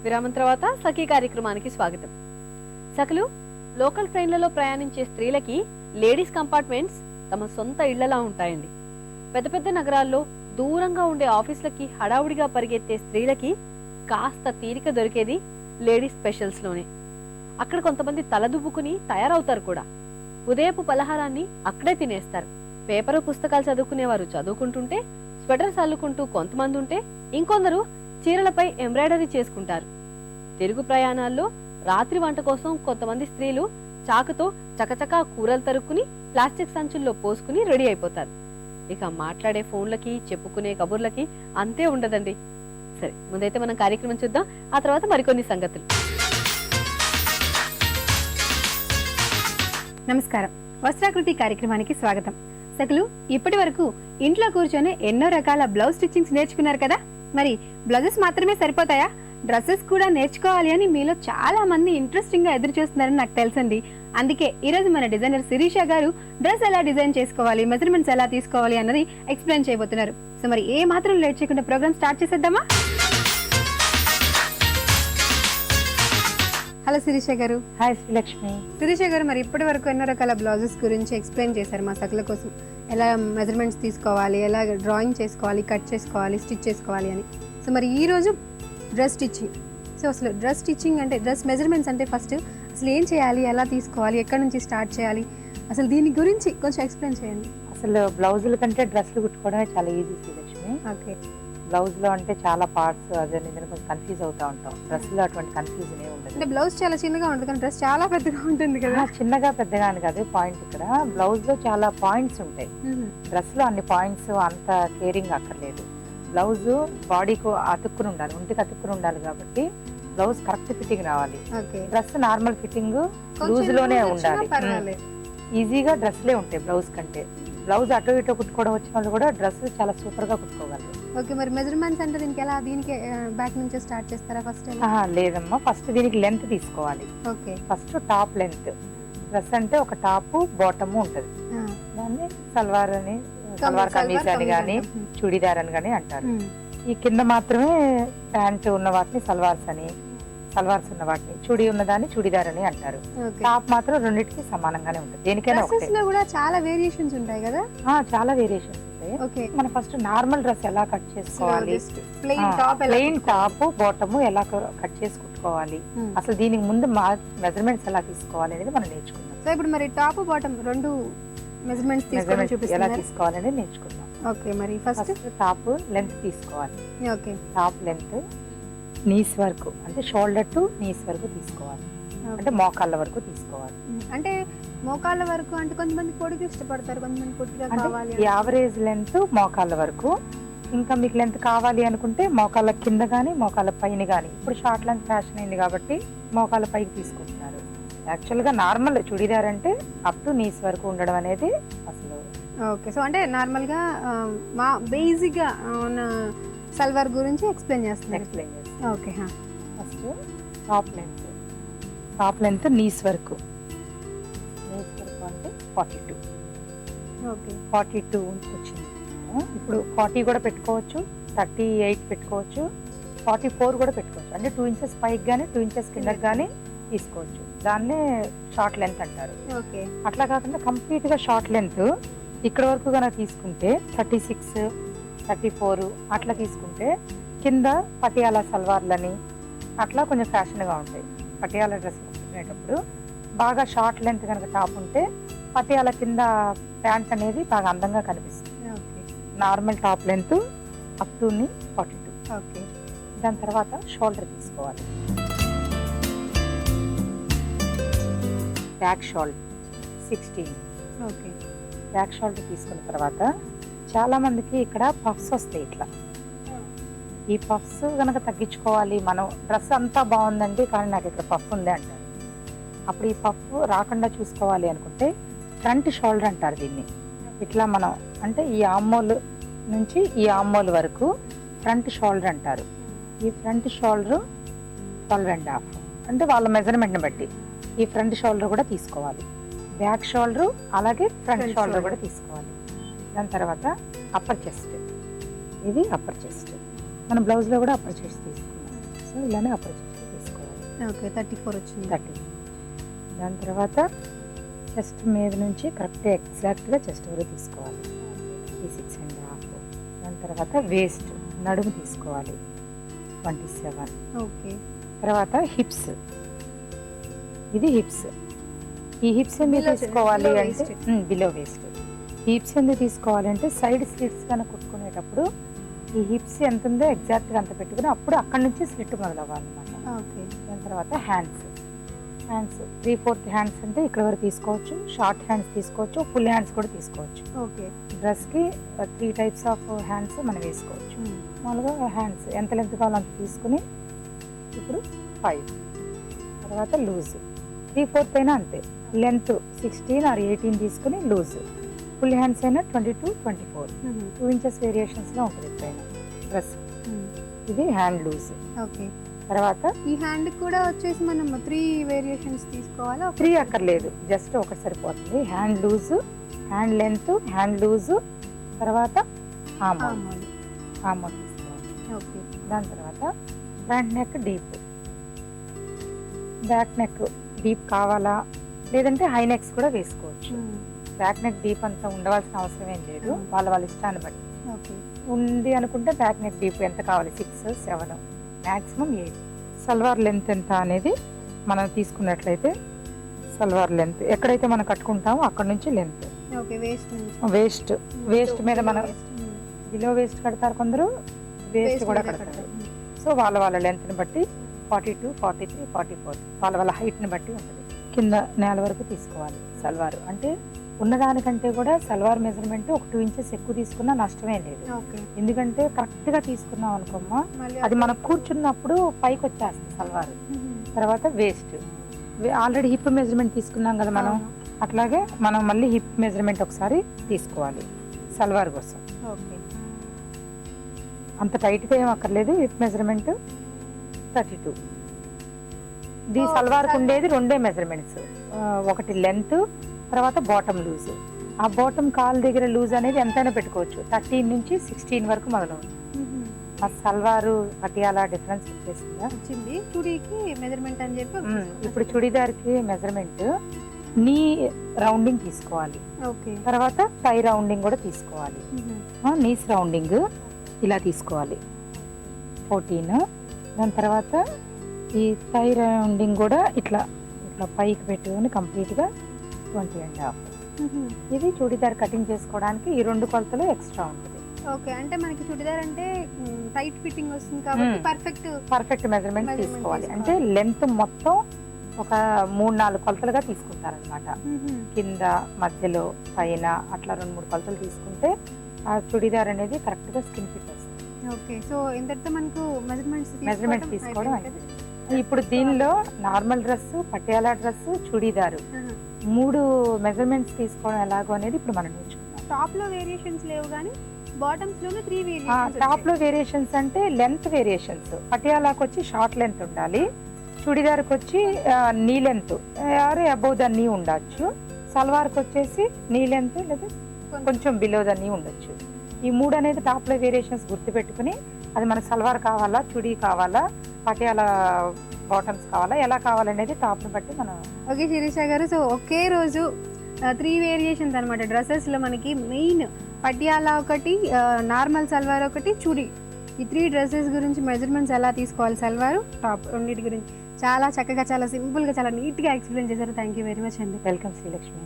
విరామం తర్వాత సఖీ కార్యక్రమానికి స్వాగతం. సఖలు, లోకల్ ట్రైన్లలో ప్రయాణించే స్త్రీలకి లేడీస్ కంపార్ట్మెంట్స్ తమ సొంత ఇళ్లలా ఉంటాయండి. పెద్ద పెద్ద నగరాల్లో దూరంగా ఉండే ఆఫీసులకి హడావుడిగా పరిగెత్తే స్త్రీలకి కాస్త తీరిక దొరికేది లేడీస్ స్పెషల్స్ లోనే. అక్కడ కొంతమంది తలదువ్వుకుని తయారవుతారు కూడా. ఉదయపు పలహారాన్ని అక్కడే తినేస్తారు. పేపరు పుస్తకాలు చదువుకునేవారు చదువుకుంటుంటే, స్వెటర్స్ అల్లుకుంటూ కొంతమంది ఉంటే, ఇంకొందరు చీరలపై ఎంబ్రాయిడరీ చేసుకుంటారు. తిరుగు ప్రయాణాల్లో రాత్రి వంట కోసం కొంతమంది స్త్రీలు చాకుతో చకచకా కూరలు తరుక్కుని ప్లాస్టిక్ సంచుల్లో పోసుకుని రెడీ అయిపోతారు. ఇక మాట్లాడే ఫోన్లకి, చెప్పుకునే కబుర్లకి అంతే ఉండదండి. సరే, ముందైతే మనం కార్యక్రమం చూద్దాం, ఆ తర్వాత మరికొన్ని సంగతులు. నమస్కారం, వస్త్రాకృతి కార్యక్రమానికి స్వాగతం. సకలు, ఇప్పటి వరకు ఇంట్లో కూర్చొని ఎన్నో రకాల బ్లౌజ్ స్టిచ్చింగ్స్ నేర్చుకున్నారు కదా. మరి బ్లౌజెస్ మాత్రమే సరిపోతాయా? డ్రెస్సెస్ కూడా నేర్చుకోవాలి అని మీలో చాలా మంది ఇంట్రెస్టింగ్ గా ఎదురు చూస్తున్నారని నాకు తెలుసండి. అందుకే ఈ రోజు మన డిజైనర్ శిరీష గారు డ్రెస్ ఎలా డిజైన్ చేసుకోవాలి, మెజర్మెంట్స్ ఎలా తీసుకోవాలి అన్నది ఎక్స్ప్లెయిన్ చేయబోతున్నారు. సో మరి ఏ మాత్రం లేట్ చేయకుండా ప్రోగ్రామ్ స్టార్ట్ చేసేద్దామా? హలో శిరీష గారు. హాయ్ శ్రీలక్ష్మి. శిరీష గారు, మరి ఇప్పటి వరకు ఎన్నో రకాల బ్లౌజెస్ గురించి ఎక్స్ప్లెయిన్ చేశారు మా సకల కోసం. ఎలా మెజర్మెంట్స్ తీసుకోవాలి, ఎలా డ్రాయింగ్ చేసుకోవాలి, కట్ చేసుకోవాలి, స్టిచ్ చేసుకోవాలి అని. సో మరి ఈ రోజు డ్రెస్ స్టిచ్చింగ్. సో అసలు డ్రెస్ స్టిచ్చింగ్ అంటే, డ్రెస్ మెజర్మెంట్స్ అంటే ఫస్ట్ అసలు ఏం చేయాలి, ఎలా తీసుకోవాలి, ఎక్కడి నుంచి స్టార్ట్ చేయాలి, అసలు దీని గురించి కొంచెం ఎక్స్ప్లెయిన్ చేయండి. అసలు బ్లౌజుల కంటే డ్రెస్లు కుట్టుకోవడమే చాలా ఈజీ శ్రీలక్ష్మి. ఓకే. బ్లౌజ్లో అంటే చాలా పార్ట్స్ అదే కొంచెం కన్ఫ్యూజ్ అవుతూ ఉంటాం. డ్రెస్లో అటువంటి కన్ఫ్యూజన్ ఏ ఉండదు. అంటే బ్లౌజ్ చాలా చిన్నగా ఉంటుంది కానీ డ్రెస్ చాలా పెద్దగా ఉంటుంది కదా. చిన్నగా పెద్దగా అని కాదు పాయింట్. ఇక్కడ బ్లౌజ్లో చాలా పాయింట్స్ ఉంటాయి, డ్రెస్లో అన్ని పాయింట్స్ అంత కేరింగ్ అక్కర్లేదు. బ్లౌజ్ బాడీకి అతుక్కుని ఉండాలి, ఒంటికి అతుక్కుని ఉండాలి కాబట్టి బ్లౌజ్ కరెక్ట్ ఫిట్టింగ్ రావాలి. డ్రెస్ నార్మల్ ఫిట్టింగ్ లూజ్ లోనే ఉండాలి. ఈజీగా డ్రెస్లే ఉంటాయి బ్లౌజ్ కంటే. బ్లౌజ్ అటు ఇటు కుట్టుకోవడం వచ్చిన వాళ్ళు కూడా డ్రెస్ చాలా సూపర్ గా కుట్టుకోగలరు. ఓకే. మరి మెజర్మెంట్స్ అంటే దీనికి ఎలా, దీనికి బ్యాక్ నుంచి స్టార్ట్ చేస్తారా ఫస్ట్? లేదమ్మా, ఫస్ట్ దీనికి లెంత్ తీసుకోవాలి. Okay. First top length. Dress అంటే ఒక టాప్ బాటమ్ ఉంటది, దాన్ని సల్వార్ అని, సల్వార్ కమీజ్ అని గానీ చుడిదార్ అని గానీ అంటారు. ఈ కింద మాత్రమే ప్యాంట్ ఉన్న వాటిని సల్వార్స్ అని, సల్వార్స్ ఉన్న వాటిని చుడి ఉన్నదాన్ని చుడిదార్ అని అంటారు. టాప్ మాత్రం రెండింటికి సమానంగానే ఉంటుంది. దేనికైనా కూడా చాలా వేరియేషన్స్ ఉంటాయి కదా. చాలా వేరియేషన్స్ ఉంటాయి. మనం ఫస్ట్ నార్మల్ డ్రెస్ ఎలా కట్ చేసుకోవాలి, ప్లెయిన్ టాప్ బాటమ్ ఎలా కట్ చేసి కుట్టుకోవాలి, అసలు దీనికి ముందు మెజర్మెంట్స్ ఎలా తీసుకోవాలి అనేది మనం నేర్చుకుందాం. సో ఇప్పుడు మరి టాప్ బాటమ్ రెండు మెజర్మెంట్స్ ఎలా తీసుకోవాలి అనేది నేర్చుకుందాం. ఓకే. మరి ఫస్ట్ టాప్ లెంత్ తీసుకోవాలి. ఓకే. టాప్ లెంత్ నీస్ వరకు, అంటే షోల్డర్ టు నీస్ వరకు తీసుకోవాలి, అంటే మోకాళ్ళ వరకు తీసుకోవాలి. అంటే మోకాళ్ళ వరకు అంటే కొంతమంది పొడుగు ఇష్టపడతారు, కొంతమంది పొట్టిగా కావాలి. యావరేజ్ లెంత్ మోకాళ్ళ వరకు. ఇంకా మీకు లెంత్ కావాలి అనుకుంటే మోకాళ్ళ కింద కానీ మోకాళ్ళ పైన కానీ. ఇప్పుడు షార్ట్ లెంత్ ఫ్యాషన్ అయింది కాబట్టి మోకాళ్ళ పైకి తీసుకుంటున్నారు. యాక్చువల్గా నార్మల్ చుడిదార్ అంటే అప్ టు నీస్ వరకు ఉండడం అనేది అసలు. ఓకే. సో అంటే నార్మల్గా మా బేసిక్గా ఉన్న సల్వార్ గురించి ఎక్స్ప్లెయిన్ చేస్తాను. Okay. First top length. Top length knees వరకు. నీస్ వరకు అంటే 42. ఓకే. 42 వచ్చింది. ఇప్పుడు 40 కూడా పెట్టుకోవచ్చు, 38 పెట్టుకోవచ్చు, 44 కూడా పెట్టుకోవచ్చు. అంటే 2 ఇంచెస్ పైకి కానీ 2 ఇంచెస్ కిందకి కానీ తీసుకోవచ్చు. దాన్నే షార్ట్ లెంత్ అంటారు. ఓకే. అట్లా కాకుండా కంప్లీట్ గా షార్ట్ లెంత్ ఇక్కడ వరకు కనుక తీసుకుంటే 36, 34 అట్లా తీసుకుంటే కింద పటియాలా సల్వార్లని అట్లా కొంచెం ఫ్యాషన్గా ఉంటాయి. పటియాలా డ్రెస్ కుట్టుకునేటప్పుడు బాగా షార్ట్ లెంత్ కనుక టాప్ ఉంటే పటియాలా కింద ప్యాంట్ అనేది బాగా అందంగా కనిపిస్తుంది. Normal top length up to 42. Okay. దాని తర్వాత షోల్డర్ తీసుకోవాలి. Back shoulder 16. Okay. Back shoulder తీసుకున్న తర్వాత చాలా మందికి ఇక్కడ పఫ్స్ వస్తాయి. ఇట్లా ఈ పఫ్స్ కనుక తగ్గించుకోవాలి, మనం డ్రెస్ అంతా బాగుందండి కానీ నాకు ఇక్కడ పఫ్ ఉంది అంటారు. అప్పుడు ఈ పఫ్ రాకుండా చూసుకోవాలి అనుకుంటే ఫ్రంట్ షోల్డర్ అంటారు దీన్ని. ఇట్లా మనం అంటే ఈ ఆమ్మోల్ నుంచి ఈ ఆమ్మోల్ వరకు ఫ్రంట్ షోల్డర్ అంటారు. ఈ ఫ్రంట్ షోల్డర్ 12.5 అంటే వాళ్ళ మెజర్మెంట్ని బట్టి ఈ ఫ్రంట్ షోల్డర్ కూడా తీసుకోవాలి. బ్యాక్ షోల్డర్ అలాగే ఫ్రంట్ షోల్డర్ కూడా తీసుకోవాలి. దాని తర్వాత అప్పర్ చెస్ట్. ఇది అప్పర్ చెస్ట్. మన బ్లౌజ్లో కూడా అప్పర్ చెస్ట్ తీసుకున్నాం. వచ్చిందో ఇలానే అప్పర్ చెస్ట్ తీసుకోవాలి. ఓకే 34 వచ్చింది. 30. దాని తర్వాత చెస్ట్ మీద నుంచి కరెక్ట్ ఎగ్జాక్ట్గా చెస్ట్ వరకు తీసుకోవాలి. ఈ 6.5. దాని తర్వాత వేస్ట్ నడుము తీసుకోవాలి 27. ఓకే. తర్వాత హిప్స్, ఇది హిప్స్. ఈ హిప్స్ ఎందుకు Below తీసుకోవాలి below అంటే waist. Below waste. హిప్స్ ఎందుకు తీసుకోవాలి అంటే సైడ్ స్లిట్స్ కనుక కుట్టుకునేటప్పుడు ఈ హిప్స్ ఎంత ఉందో ఎగ్జాక్ట్గా అంత పెట్టుకుని అప్పుడు అక్కడ నుంచి స్లిట్ మొదలవ్వాలన్నమాట. ఓకే. దాని తర్వాత హ్యాండ్స్ 3/4 హ్యాండ్స్ అంటే ఇక్కడ వరకు తీసుకోవచ్చు, షార్ట్ హ్యాండ్స్ తీసుకోవచ్చు, ఫుల్ హ్యాండ్స్ కూడా తీసుకోవచ్చు. ఓకే. డ్రెస్కి 3 టైప్స్ ఆఫ్ హ్యాండ్స్ మనం వేసుకోవచ్చు. మామూలుగా హ్యాండ్స్ ఎంత లెంత్ కావాలో అంత తీసుకుని ఇప్పుడు 5. తర్వాత లూజ్ 3/4 అయినా అంతే, లెంత్ 16 or 18 తీసుకుని లూజ్. ఫుల్ హ్యాండ్స్ అయినా 22, 24, 2 inches వేరియేషన్స్లో ఉంటుంది ఎప్పుడైనా డ్రెస్. ఇది హ్యాండ్ లూజ్. ఓకే. తర్వాత ఈ హ్యాండ్ కూడా వచ్చేసి మనం 3 వేరియేషన్స్ తీసుకోవాలా? 3 అక్కర్లేదు, జస్ట్ ఒకటి సరిపోతుంది. Hand loose, hand length, hand loose, తర్వాత ఆర్మ్ తీసుకోవాలి. ఓకే. దాని తర్వాత front neck deep, back neck deep కావాలా లేదంటే హై నెక్స్ కూడా వేసుకోవచ్చు. బ్యాక్ నెక్ డీప్ అంతా ఉండవలసిన అవసరం ఏం లేదు, వాళ్ళ ఇష్టాన్ని బట్టి. ఓకే. ఉంది అనుకుంటే బ్యాక్ నెక్ డీప్ ఎంత కావాలి, 6, 7, మ్యాక్సిమం 8. సల్వార్ లెంత్ ఎంత అనేది మనం తీసుకున్నట్లయితే సల్వార్ లెంత్ ఎక్కడైతే మనం కట్టుకుంటామో అక్కడ నుంచి లెంత్. ఓకే. వేస్ట్ మీద మనం బిలో వేస్ట్ కడతారు, కొందరు వేస్ట్ కూడా కడతారు. సో వాళ్ళ లెంత్ని బట్టి 42, 43, 44 వాళ్ళ హైట్ని బట్టి ఉంటుంది. కింద నేల వరకు తీసుకోవాలి సల్వార్. అంటే ఉన్నదానికంటే కూడా సల్వార్ మెజర్మెంట్ ఒక 2 inches ఎక్కువ తీసుకున్నా నష్టమే లేదు. ఓకే. ఎందుకంటే కరెక్ట్గా తీసుకున్నాం అనుకోమ్మా, అది మనం కూర్చున్నప్పుడు పైకి వచ్చేస్తుంది సల్వార్. తర్వాత వేస్ట్ ఆల్రెడీ హిప్ మెజర్మెంట్ తీసుకున్నాం కదా మనం, అట్లాగే మనం మళ్ళీ హిప్ మెజర్మెంట్ ఒకసారి తీసుకోవాలి సల్వార్ కోసం. ఓకే. అంత టైట్గా ఏం అక్కర్లేదు. Hip measurement 32. ఈ సల్వార్కి ఉండేది 2 మెజర్మెంట్స్, ఒకటి లెంత్, తర్వాత బాటమ్ లూజ్. ఆ బాటమ్ కాల్ దగ్గర లూజ్ అనేది ఎంతైనా పెట్టుకోవచ్చు, 13 నుంచి 16 వరకు మొదలవుతుంది. ఆ సల్వారు పటియాలా డిఫరెన్స్ వచ్చేసిందా? వచ్చింది. చుడీకి మెజర్మెంట్ అని చెప్పి ఇప్పుడు చుడిదార్కి మెజర్మెంట్ నీ రౌండింగ్ తీసుకోవాలి. ఓకే. తర్వాత థై రౌండింగ్ కూడా తీసుకోవాలి. నీస్ రౌండింగ్ ఇలా తీసుకోవాలి 14. దాని తర్వాత ఈ థై రౌండింగ్ కూడా ఇట్లా పైకి పెట్టుకొని కంప్లీట్గా 20.5. ఇది చూడీదార్ కటింగ్ చేసుకోవడానికి ఈ 2 కొలతలు ఎక్స్ట్రా ఉంటుంది. ఓకే. అంటే మనకి చుడిదార్ అంటే టైట్ ఫిట్టింగ్ వస్తుంది కాబట్టి పర్ఫెక్ట్ మెజర్మెంట్ తీసుకోవాలి. అంటే లెంత్ మొత్తం ఒక 3-4 కొలతలుగా తీసుకుంటారనమాట. కింద, మధ్యలో, పైన అట్లా 2-3 కొలతలు తీసుకుంటే ఆ చుడిదార్ అనేది కరెక్ట్గా స్కిన్ ఫిట్ వస్తుంది. ఓకే. సో ఇంతటితో మనకు మెజర్మెంట్ తీసుకోవడం అయింది. ఇప్పుడు దీనిలో normal dress, Patiala dress, churidar 3 measurements తీసుకోవడం ఎలాగో అనేది ఇప్పుడు మనం నేర్చుకుందాం. టాప్ లో వేరియేషన్స్ లేవు కానీ బాటమ్స్ లోనే 3 వేరియేషన్స్. టాప్ లో వేరియేషన్స్ అంటే లెంత్ వేరియేషన్స్. పటియాలాకి వచ్చి షార్ట్ లెంత్ ఉండాలి, చుడిదార్కి వచ్చి knee length are above the నీ ఉండొచ్చు, సల్వార్కి వచ్చేసి నీ లెంత్ లేదా కొంచెం బిలో ద నీ ఉండొచ్చు. ఈ 3 అనేది టాప్ లో వేరియేషన్స్ గుర్తుపెట్టుకుని అది మనకు సల్వార్ కావాలా, చుడీ కావాలా, పటియాలా బాటమ్స్ కావాలా, ఎలా కావాలనేది టాప్ని బట్టి మనం. ఓకే శిరీష గారు, సో ఒకే రోజు 3 వేరియేషన్స్ అనమాట డ్రెస్సెస్లో. మనకి మెయిన్ పటియాలా ఒకటి, నార్మల్ సల్వార్ ఒకటి, చుడీ, ఈ 3 డ్రెస్సెస్ గురించి మెజర్మెంట్స్ ఎలా తీసుకోవాలి, సల్వారు టాప్ రెండింటి గురించి చాలా చక్కగా, చాలా సింపుల్గా, చాలా నీట్గా ఎక్స్ప్లెయిన్ చేశారు. థ్యాంక్ యూ వెరీ మచ్ అండి. వెల్కమ్ శ్రీలక్ష్మి.